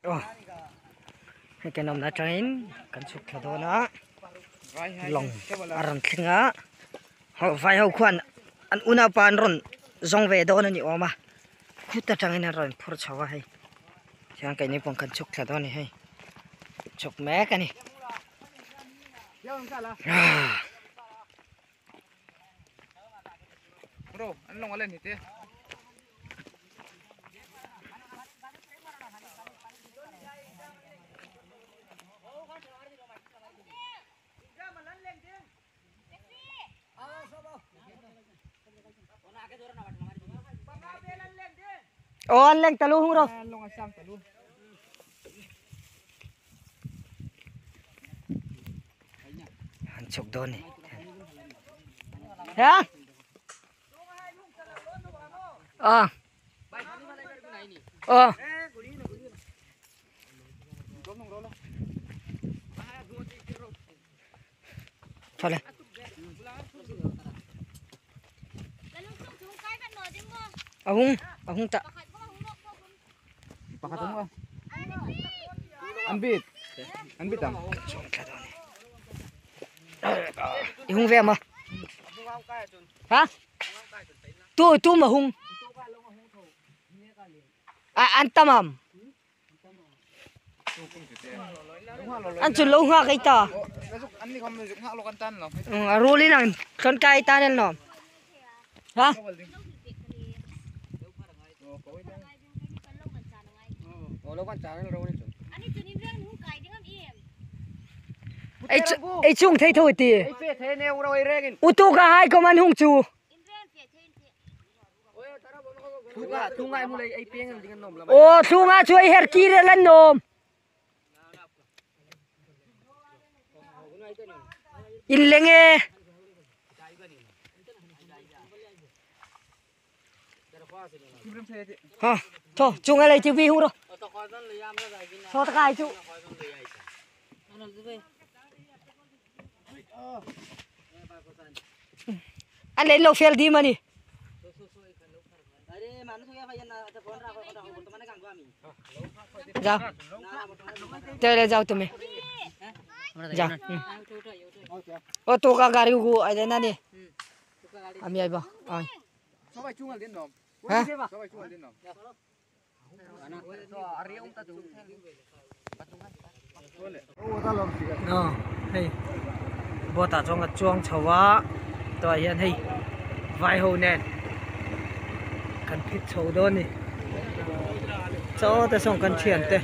oh hay cái nằm na train kan suk thla do na long aran thlinga ho vai ho khuan an una pan ron zong ve do na ni oma khuta tangin ron phur chawa hai siang kai ni pong kan suk thla do ni hai chok me ka ni bro an long alen hite oh an leng talu hung ro long asang talu an chok do ni ha thôi lên ông tạ pakatong mo ambit am hung về mà hả tu mà hung an tâm am an chun lâu hoa cái ta an ni khom ha lo kan tan lo ruli nang con cai ta nên nó hả lo kan tan lo ni ai chung thấy thôi thì pe the ne ura oi regin u tu cả hai công an hung chu thu ngai mu lai ai pe ngam dingan nom la ô thu nga chui her ki re lan nom in lenge ha to chung ai chữ vi hung rồi so ta kai chu anh lấy lô phèn đi mà đi जाओ चले जाओ तुम्हें जाओ ओ तो का गाड़ी को आइले ना ने हम आई बा आई sobai chungal din nom ha sobai chungal din nom so ari om ta chung no hey bo ta chong chuang chawa to yan hey vai ho nen kan phit chho do ni cho ta song kan thian te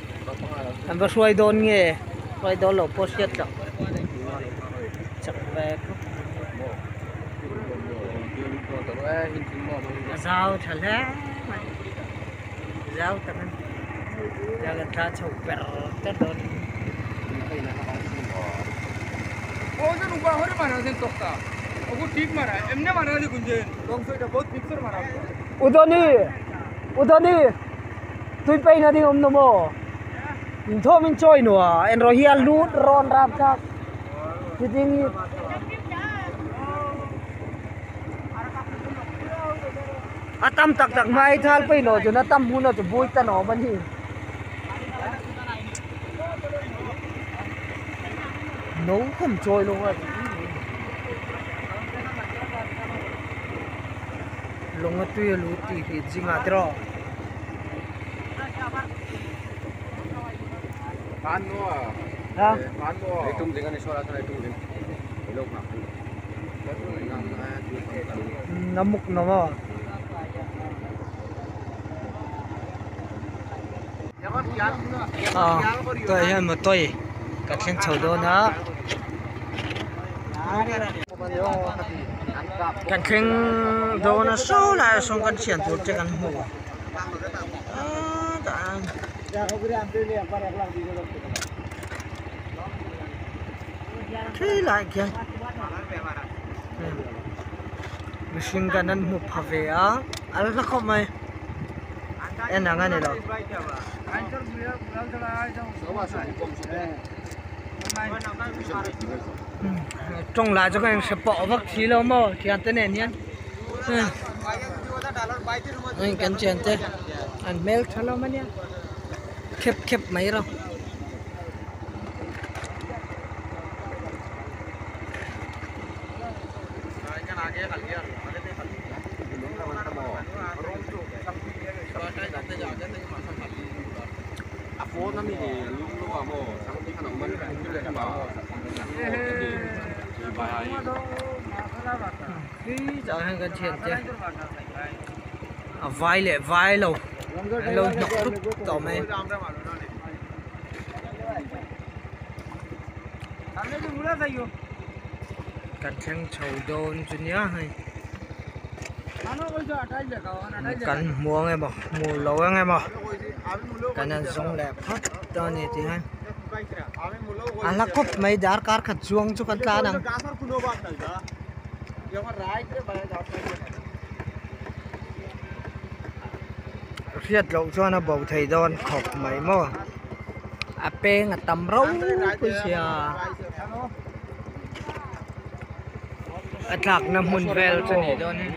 an ba suai don nge suai do lo post yet lo chak ve giao thale giao tanan jaga ta chho per ta don o je nu ba hore mara sen tokta ogu ठीक mara emne mara di gunjen long soi da bahut picture mara udoni tui pai na ding om no mo in tho min choi no en ro hial lut ron rap tak ding atam tak tak mai thal pai no juna tam hu no chu bui ta no ban hi nấu không trôi luôn rồi long a tui lu ti hi jinga tro ban no ha ban no ai tum dingan iswara thai tum din lok na namuk no mo tôi hiện một tôi cả thiên chầu đó naกันเคร่งโดนโซ่ลายส่งกันเฉียนตัวเจกันหัวที่ลายกันมิชิงกันนั้นหัวพาเวียอะไรสักคนไหมเอ็นยังไงเนี่ยเราtrong lại cho các sẽ bỏ vắc xí lâu mò thì ăn tên này nhé anh cần chuyện thế anh mail cho lâu mà nhé khép mấy đâu phố nó mình thì lúc vào mồ sáng đi khăn mình cái này mà bài khi giờ hàng gần chuyện chứ vai lâu lâu nhọc lúc tỏ mày cần thằng chầu đồn chứ nhá hay cần mua ngay bỏ mua lâu ngay bỏ cần ăn giống đẹp hết cho này thì hay ala kop mai dar kar khat chuang chu kan tla nang riết lâu cho nó bầu thầy đòn khop mai mo à pe ngà tầm râu cái gì atlak na mun vel cho này đòn ấy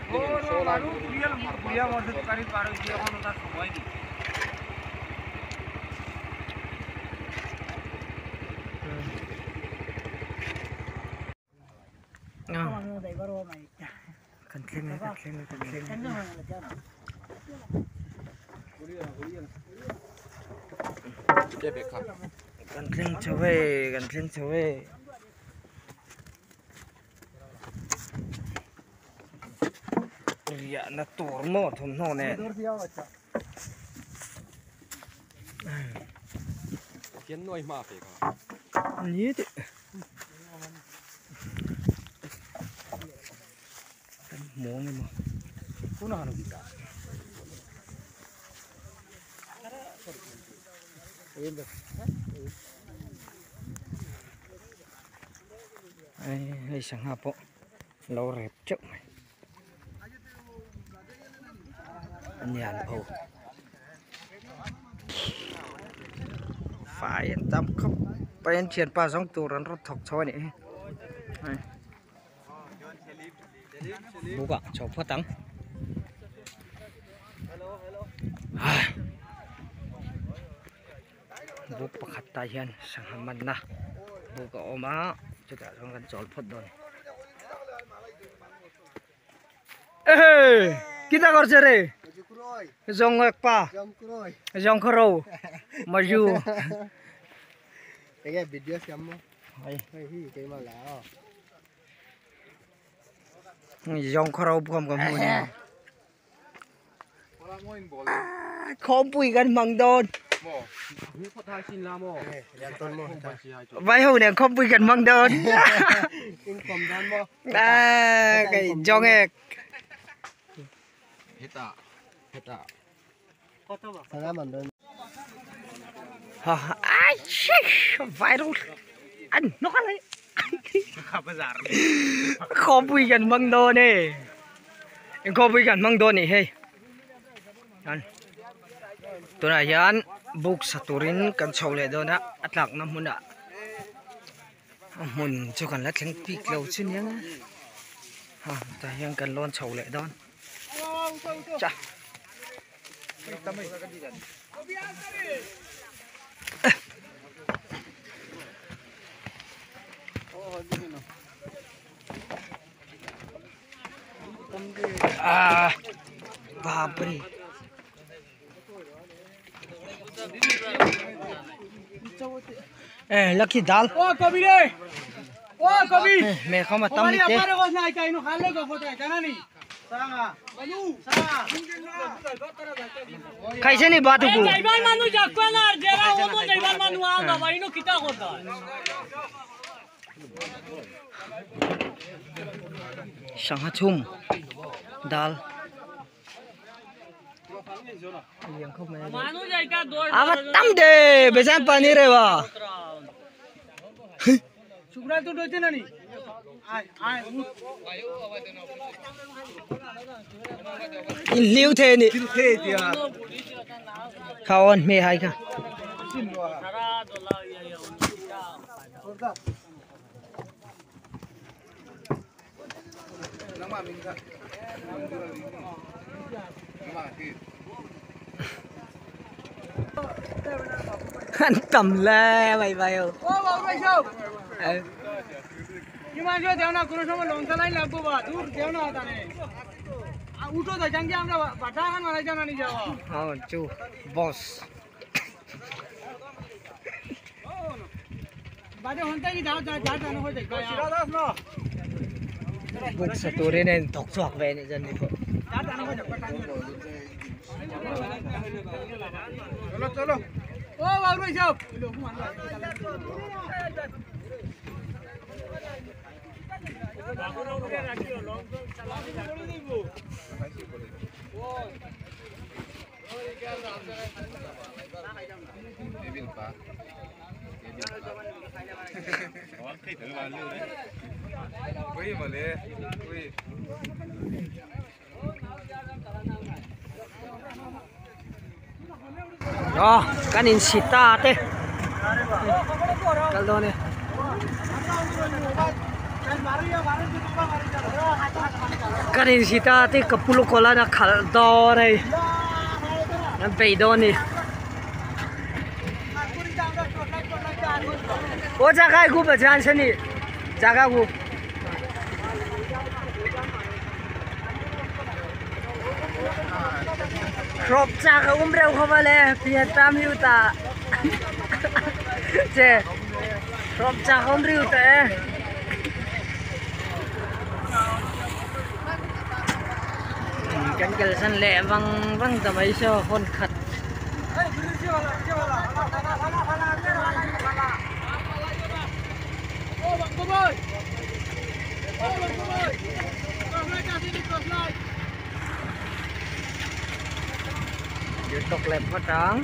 cần thêm cần thêm trở về dạ nó tổ mỏ thùng nọ nè kiến nuôi mà phải không như thế muốn mà cũng nào được cả ai sang hấp bộ lâu rẹp chậm nhàn phô phải tâm khóc bên trên pa giống tù rắn rất thọc thôi này bố bạn cháu phát tắng bố bạc hạt tai hiền sang hàm man na bố cậu má cho cả trong gần chọn phật rồi ê kita kerja re zong ekpa zong kero maju cái video xem mà hi cái mà lá zong kero bukan kamu ni không bùi gần măng đôn vậy hồi này không bùi gần măng đôn cái zong ek hết à ai viral anh nó cái này không bùi gần măng đôn này không bùi gần măng đôn này hey anh tôi nói anh buk saturin kan chole do na atlak na muna mun cho kan la theng pik lo chin yang ha ta yang kan lon chole don cha babre lucky dal ô Kobi đây ô Kobi mẹ không mà tâm đi thế khai se ni baat ko jaiban manu jakwana jera homo jaiban manu anga vaino kita hota sang thum dal manu jaika dor ama tam de besan pani re wa Sughra तो डोचे ना नी in liu the ni khaon me hai ka sara dola ya anh cầm le vậy vậy ও বাবু সব ইমান যে দেও না কোন সময় লং চালাই লাগবো বা দূর দেও না তানে উঠো তো জাঙ্গি আমরা বাটা খান মারা জানা নি যাও oh chú boss বাজে হন্তা কি যাও যা জানো হয়ে যায় সিরাদাস না bụng sa turi nên thọc choạc về này dân này যা জানো হয়ে যায় চলো চলো ও বাবু সব đó cái nhìn xịt ta thế cái đó này cái nhìn xịt ta thế cái pulu cola nó khal to này nó bị đó này 오 자가 구 버전 선이 자가 구ครบจากอุ้มเร็วเข้ามาเลยเพียตามอยู่ตาเจครบจากอุ้มเร็วแต่กันกันสันแหละวังแต่ไม่ชอบคนขัดอยู่ตกแหลมพระจัง